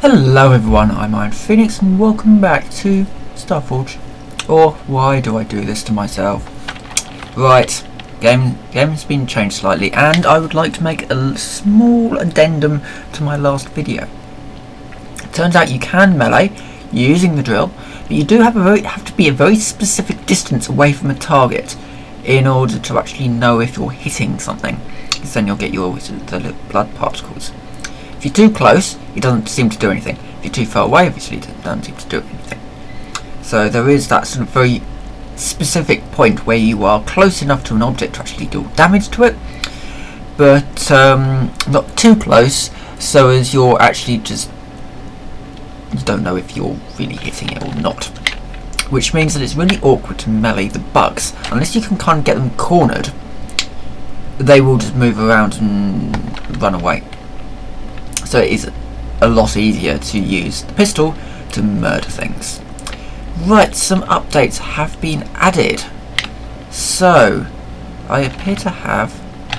Hello everyone, I'm Iron Phoenix and welcome back to StarForge. Or why do I do this to myself? Right, game's been changed slightly and I would like to make a small addendum to my last video. It turns out you can melee using the drill, but you do have to be a very specific distance away from a target in order to actually know if you're hitting something, because then you'll get the little blood particles. If you're too close, it doesn't seem to do anything. If you're too far away, obviously it doesn't seem to do anything. So there is that sort of very specific point where you are close enough to an object to actually do damage to it, but not too close, so as you're actually you don't know if you're really hitting it or not. Which means that it's really awkward to melee the bugs. Unless you can kind of get them cornered, they will just move around and run away. So it is a lot easier to use the pistol to murder things. Right, some updates have been added. So, I appear to have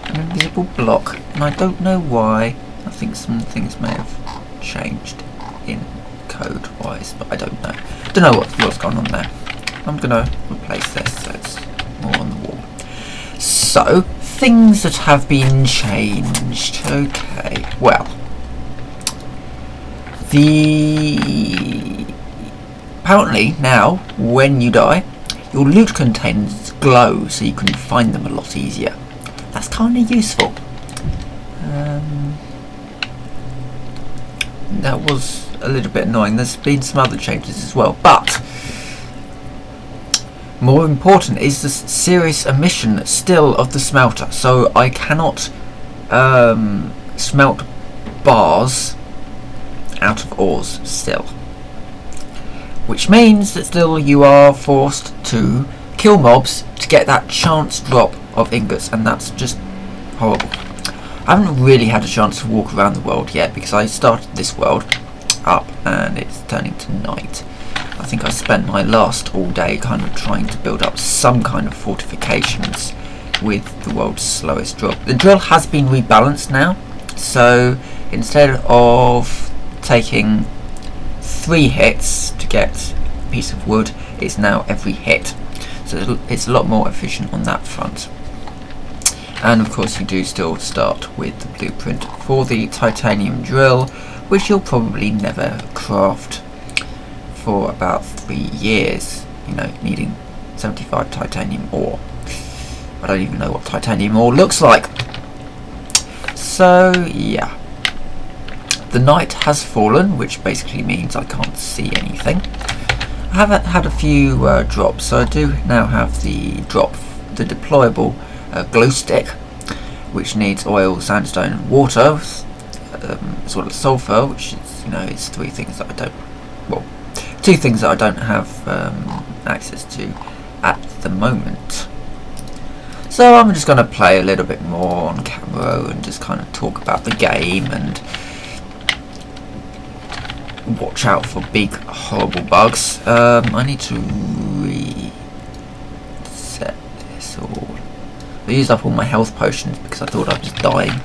an invisible block, and I don't know why. I think some things may have changed in code-wise, but I don't know. Don't know what's going on there. I'm going to replace this so it's more on the wall. So, things that have been changed. Okay, well. Apparently now, when you die, your loot containers glow so you can find them a lot easier. That's kind of useful. That was a little bit annoying. There's been some other changes as well, but more important is the serious omission still of the smelter. So I cannot smelt bars out of ores still, which means that still you are forced to kill mobs to get that chance drop of ingots, and that's just horrible. I haven't really had a chance to walk around the world yet because I started this world up and it's turning to night. I think I spent my last all day kind of trying to build up some kind of fortifications with the world's slowest drill. The drill has been rebalanced now, so instead of taking 3 hits to get a piece of wood, it's now every hit, so it's a lot more efficient on that front. And of course you do still start with the blueprint for the titanium drill, which you'll probably never craft for about 3 years, you know, needing 75 titanium ore. I don't even know what titanium ore looks like. So yeah. The night has fallen, which basically means I can't see anything. I haven't had a few drops, so I do now have the deployable glow stick, which needs oil, sandstone, and water, as well as sulfur, which is, you know, it's 3 things that I don't, well, 2 things that I don't have access to at the moment. So I'm just going to play a little bit more on camera and just kind of talk about the game and watch out for big horrible bugs. I need to reset this all. I used up all my health potions because I thought I was dying,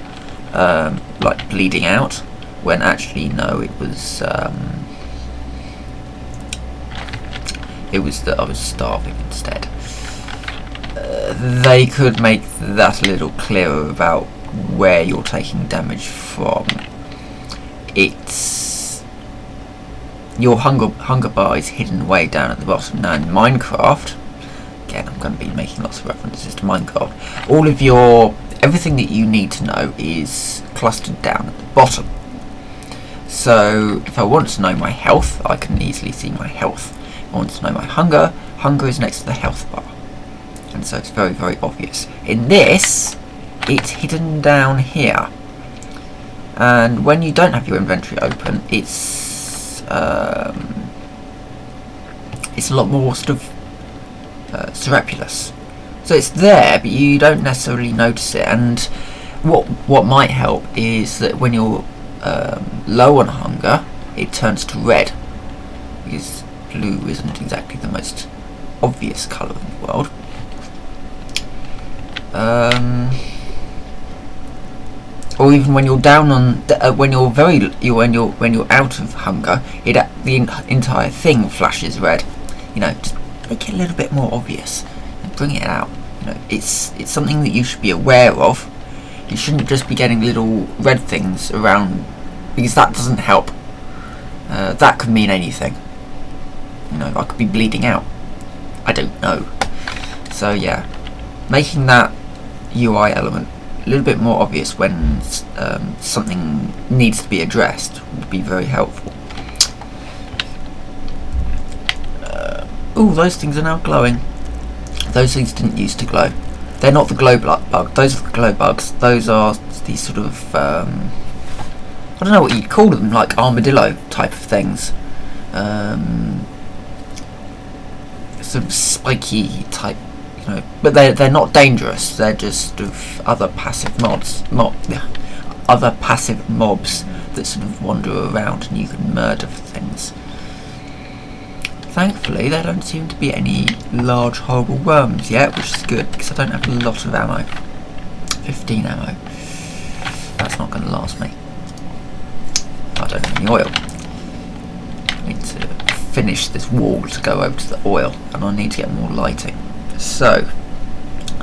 like bleeding out, when actually no, it was that I was starving instead. They could make that a little clearer about where you're taking damage from. Your hunger bar is hidden way down at the bottom. Now in Minecraft, again I'm going to be making lots of references to Minecraft, everything that you need to know is clustered down at the bottom. So if I want to know my health, I can easily see my health. If I want to know my hunger is next to the health bar. And so it's very, very obvious. In this, it's hidden down here. And when you don't have your inventory open, it's a lot more sort of surreptitious. So it's there, but you don't necessarily notice it. And what might help is that when you're low on hunger, it turns to red, because blue isn't exactly the most obvious colour in the world. or even when you're down on when you're when you're out of hunger, the entire thing flashes red. You know, just make it a little bit more obvious and bring it out. You know, it's something that you should be aware of. You shouldn't just be getting little red things around, because that doesn't help. That could mean anything. You know, I could be bleeding out. I don't know. So yeah, making that UI element a little bit more obvious when something needs to be addressed would be very helpful. Oh, those things are now glowing. Those things didn't used to glow. They're not the glow bug. Those are the glow bugs. Those are these sort of I don't know what you'd call them, like armadillo type of things. Sort of spiky type, you know, but they're not dangerous. They're just sort of other passive mobs that sort of wander around and you can murder for things. Thankfully, there don't seem to be any large horrible worms yet, which is good because I don't have a lot of ammo. 15 ammo. That's not going to last me. I don't have any oil. I need to finish this wall to go over to the oil, and I need to get more lighting. So,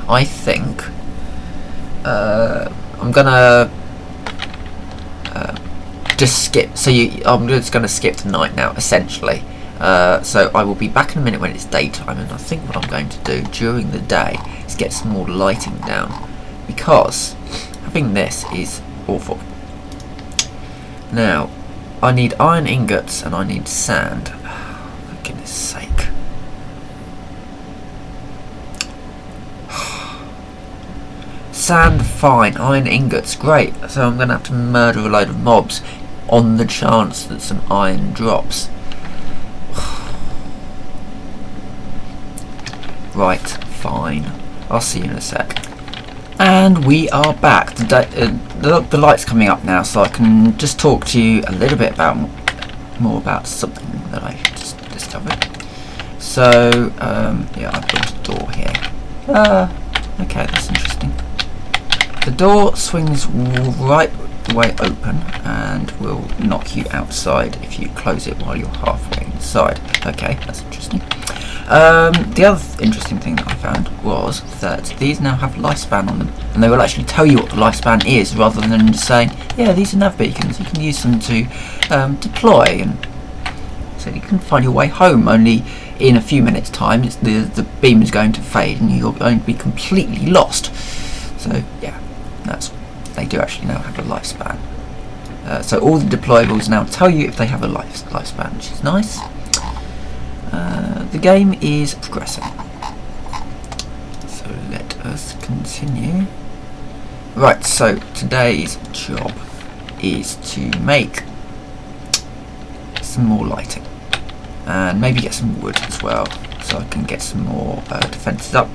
I think I'm gonna just skip. So I'm just gonna skip the night now, essentially. So I will be back in a minute when it's daytime, and I think what I'm going to do during the day is get some more lighting down, because having this is awful. Now, I need iron ingots and I need sand. For goodness sake. Sand, fine. Iron ingots, great. So I'm going to have to murder a load of mobs on the chance that some iron drops. Right, fine. I'll see you in a sec. And we are back. The light's coming up now, so I can just talk to you a little bit more about something that I just discovered. So, yeah, I built a door here. Okay, that's interesting. The door swings right the way open and will knock you outside if you close it while you're halfway inside. Okay, that's interesting. The other interesting thing that I found was that these now have lifespan on them, and they will actually tell you what the lifespan is rather than just saying, yeah, these are nav beacons, you can use them to deploy, and so you can find your way home. Only in a few minutes time the beam is going to fade and you're going to be completely lost. So yeah, they do actually now have a lifespan. So all the deployables now tell you if they have a lifespan, which is nice. The game is progressing, so let us continue. Right, so today's job is to make some more lighting and maybe get some wood as well, so I can get some more defences up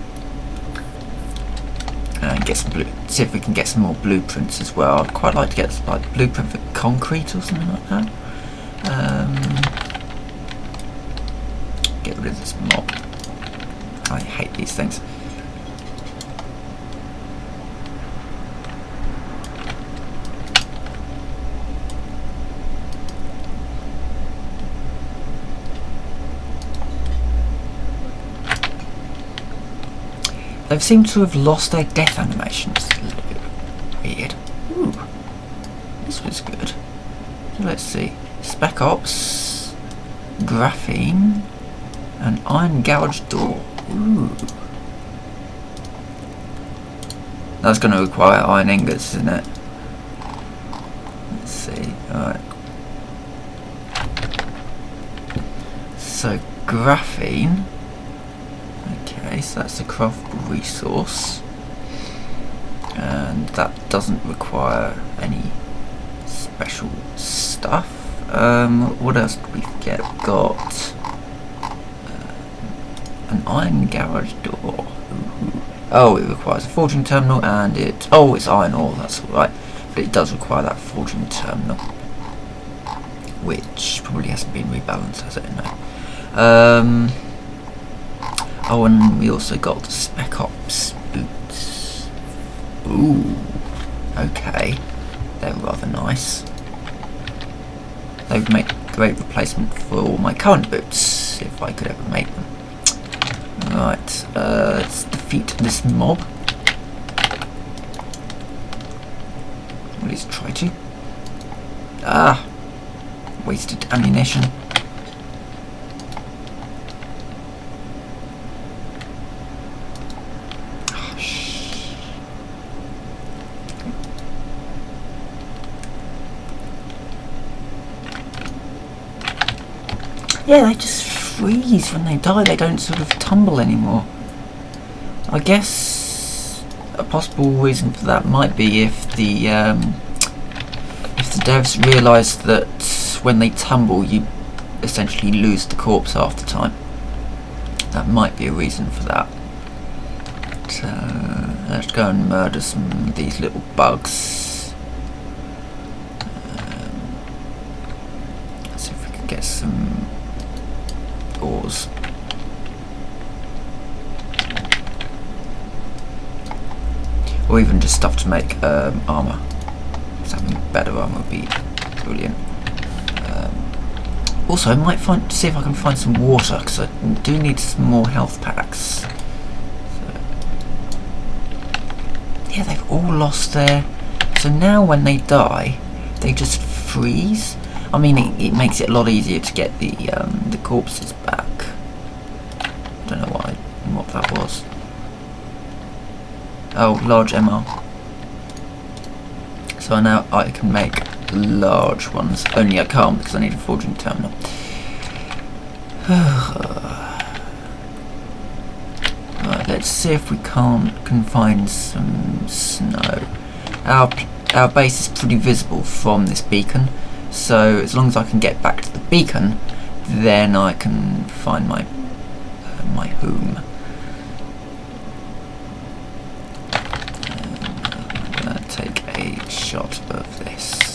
and get some see if we can get some more blueprints as well. I'd quite like to get like blueprint for concrete or something like that. Get rid of this mob. I hate these things. They seem to have lost their death animations. A little bit weird. Ooh, this was good. So let's see. Spec Ops, graphene, an iron gouge door. Ooh. That's going to require iron ingots, isn't it? Let's see. Alright. So, graphene. Okay, so that's a craftable resource. And that doesn't require any special stuff. What else did we get? Got an iron garage door. Ooh. Oh, it requires a forging terminal, and it's iron ore, that's alright. But it does require that forging terminal, which probably hasn't been rebalanced, has it? No. Oh, and we also got the Spec Ops boots. Ooh, okay. They're rather nice. They would make a great replacement for all my current boots, if I could ever make them. Right, let's defeat this mob. At least try to. Ah! Wasted ammunition. Yeah, they just freeze when they die. They don't sort of tumble anymore. I guess a possible reason for that might be if the devs realise that when they tumble, you essentially lose the corpse half the time. That might be a reason for that. So let's go and murder some of these little bugs. Let's see if we can get some doors. Or even just stuff to make armour. Having better armour would be brilliant. Also, I might see if I can find some water, because I do need some more health packs. So, yeah, they've all lost their... So now when they die, they just freeze. I mean, it makes it a lot easier to get the corpses back. I don't know what that was. Oh, large MR. So now I can make large ones. Only I can't because I need a forging terminal. Right, let's see if we can find some snow. Our base is pretty visible from this beacon, so as long as I can get back to the beacon, then I can find my home. I'm gonna take a shot of this.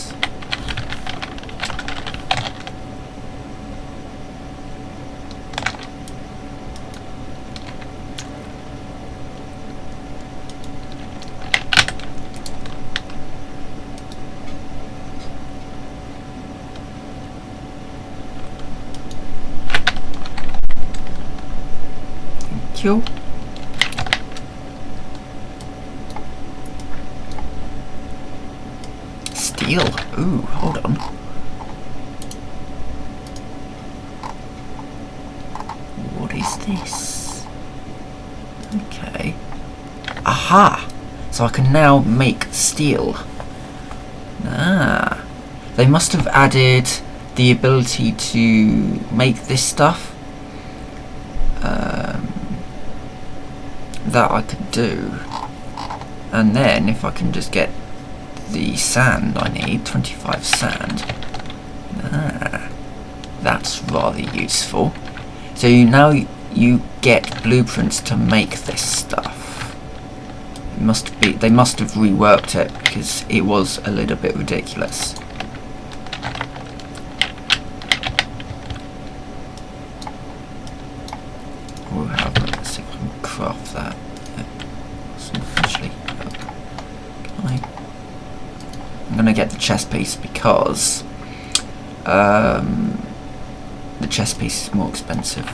Thank you. Steel. Ooh, hold on. What is this? Okay. Aha! So I can now make steel. Ah. They must have added the ability to make this stuff. That I could do. And then if I can just get the sand I need, 25 sand. Ah, that's rather useful. So now you get blueprints to make this stuff. They must have reworked it because it was a little bit ridiculous. Let's see if I can craft that. Actually, I'm gonna get the chest piece because the chest piece is more expensive.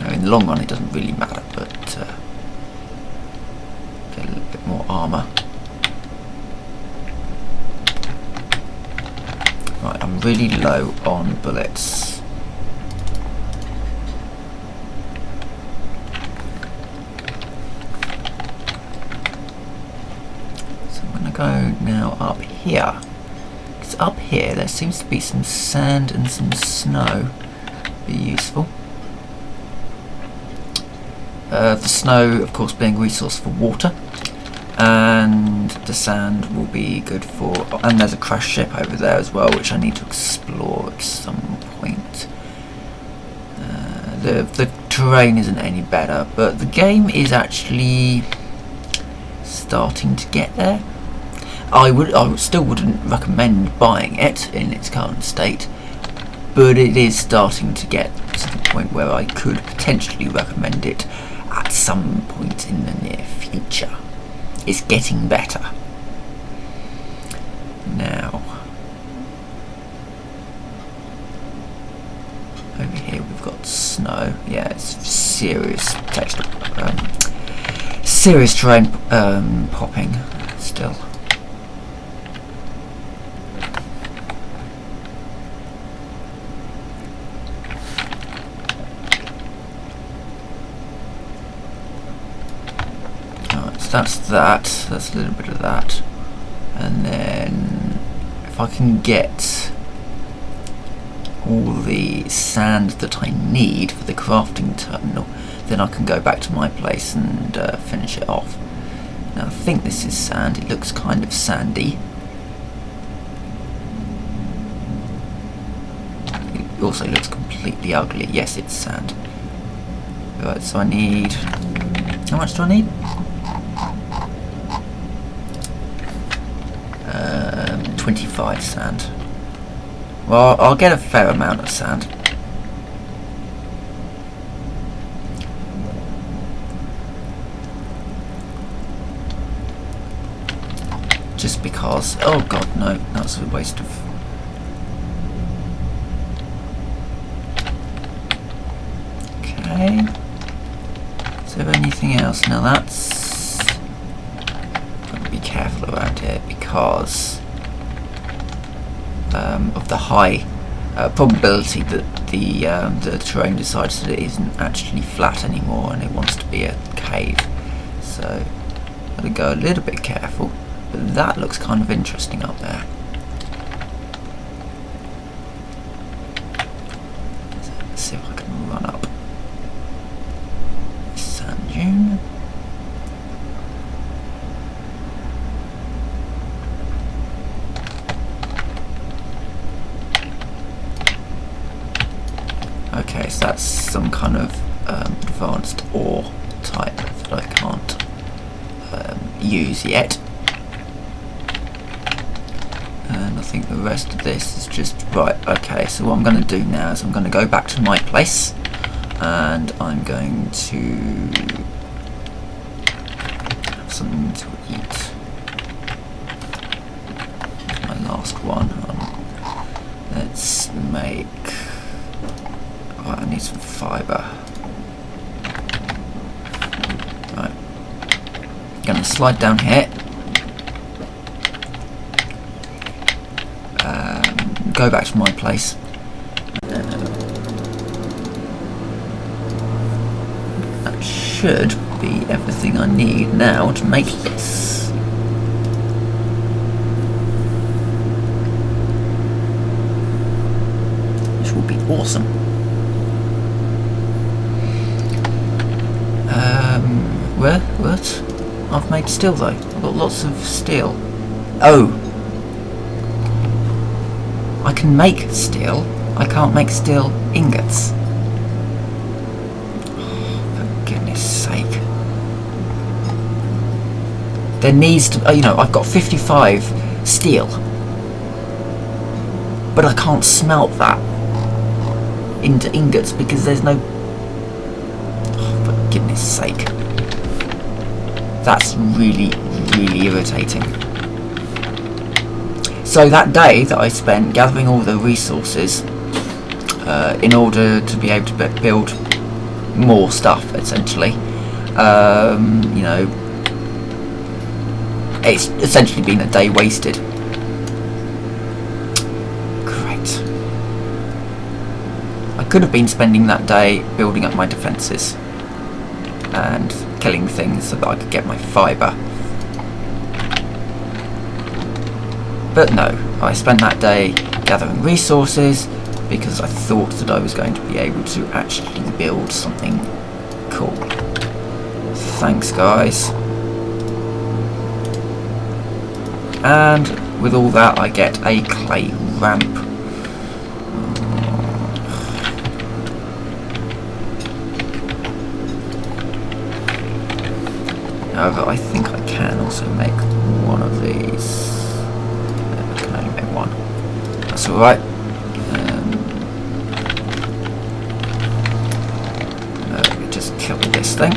In the long run, it doesn't really matter, but get a little bit more armour. Right, I'm really low on bullets. Go now up here. Because up here there seems to be some sand and some snow. Be useful. The snow, of course, being a resource for water, and the sand will be good for. And there's a crashed ship over there as well, which I need to explore at some point. The terrain isn't any better, but the game is actually starting to get there. I still wouldn't recommend buying it in its current state, but it is starting to get to the point where I could potentially recommend it at some point in the near future. It's getting better. Now, over here we've got snow. Yeah, it's serious texture, serious terrain popping still. That's a little bit of that, and then if I can get all the sand that I need for the crafting terminal, then I can go back to my place and finish it off. Now I think this is sand. It looks kind of sandy. It also looks completely ugly. Yes, it's sand. Right, so I need, how much do I need? 25 sand. Well, I'll get a fair amount of sand. Just because, oh god, no, that's a waste of... Okay. Is there anything else? Now that's... Got to be careful around here because of the high probability that the terrain decides that it isn't actually flat anymore and it wants to be a cave. So, gotta go a little bit careful. But that looks kind of interesting up there. So let's see if I can run up this sand dune. Okay, so that's some kind of advanced ore type that I can't use yet. And I think the rest of this is just... Right, okay, so what I'm going to do now is I'm going to go back to my place and I'm going to have something to eat. My last one. Let's make... Right, I need some fibre. Right. I'm going to slide down here. Go back to my place. That should be everything I need now to make this. Which will be awesome. What? I've made steel though. I've got lots of steel. Oh! I can make steel. I can't make steel ingots. Oh, for goodness sake. There needs to... you know, I've got 55 steel. But I can't smelt that into ingots because there's no... Oh, for goodness sake. That's really, really irritating. So that day that I spent gathering all the resources in order to be able to build more stuff, essentially, you know, it's essentially been a day wasted. Great. I could have been spending that day building up my defences and killing things so that I could get my fibre. But no, I spent that day gathering resources because I thought that I was going to be able to actually build something cool. Thanks, guys. And with all that, I get a clay ramp. However, I think I can also make one of these. I can only make one. That's alright. Let me just kill this thing.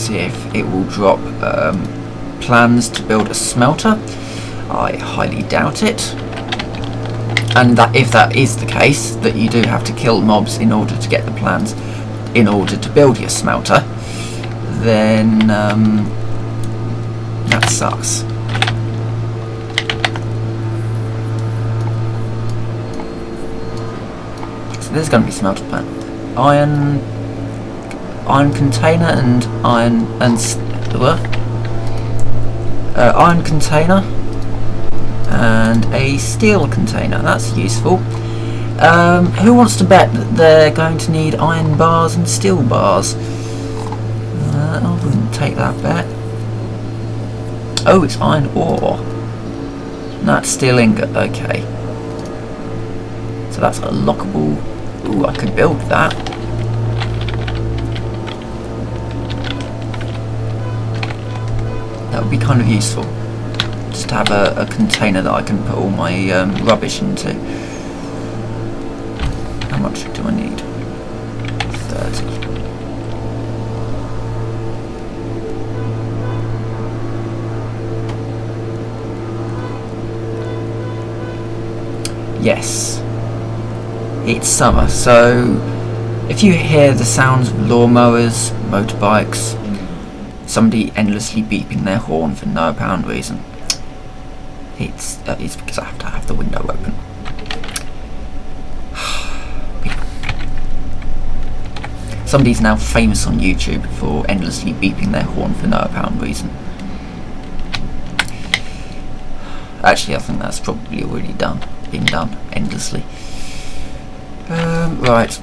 see if it will drop plans to build a smelter. I highly doubt it. And that if that is the case, that you do have to kill mobs in order to get the plans in order to build your smelter, then that sucks. So there's going to be smelter plan. Iron container and iron container and a steel container. That's useful. Who wants to bet that they're going to need iron bars and steel bars? I wouldn't take that bet. Oh, it's iron ore. That's steel ingot. Okay. So that's a lockable. Ooh, I could build that. That would be kind of useful. Just to have a container that I can put all my rubbish into. How much do I need? 30. Yes. It's summer, so if you hear the sounds of lawnmowers, motorbikes, somebody endlessly beeping their horn for no apparent reason, it's because I have to have the window open. Somebody's now famous on YouTube for endlessly beeping their horn for no apparent reason. Actually, I think that's probably already been done endlessly. Right.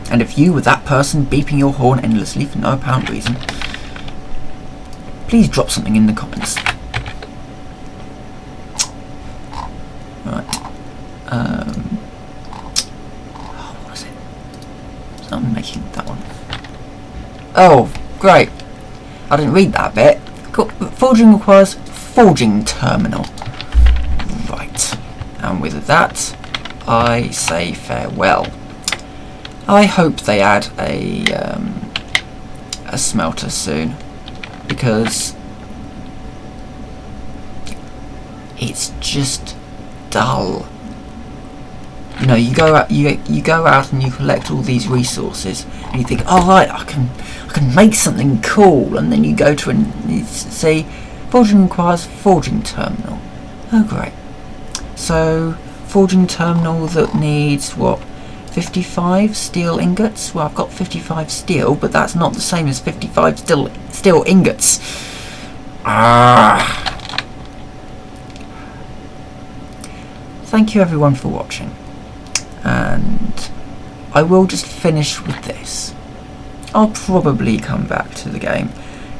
And if you were that person beeping your horn endlessly for no apparent reason, please drop something in the comments. Right. What was it? So I'm making that one. Oh, great. I didn't read that bit. Cool. Forging requires forging terminal. Right. And with that, I say farewell. I hope they add a smelter soon, because it's just dull. You know, you go out and you collect all these resources, and you think, oh right, I can make something cool, and then you go to and say, forging requires forging terminal. Oh great. So forging terminal that needs what? 55 steel ingots? Well, I've got 55 steel, but that's not the same as 55 steel ingots. Thank you everyone for watching, and I will just finish with this. I'll probably come back to the game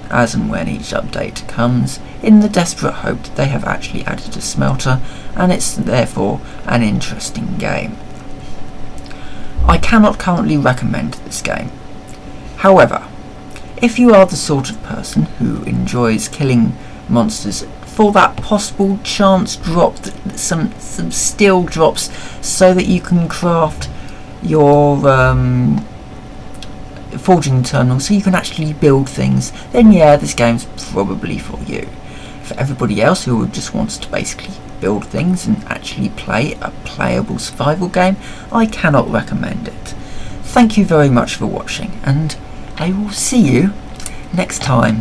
as and when each update comes, in the desperate hope that they have actually added a smelter and it's therefore an interesting game. I cannot currently recommend this game. However, if you are the sort of person who enjoys killing monsters for that possible chance drop, some steel drops, so that you can craft your forging terminal, so you can actually build things, then yeah, this game's probably for you. For everybody else who just wants to basically build things and actually play a playable survival game, I cannot recommend it. Thank you very much for watching, and I will see you next time.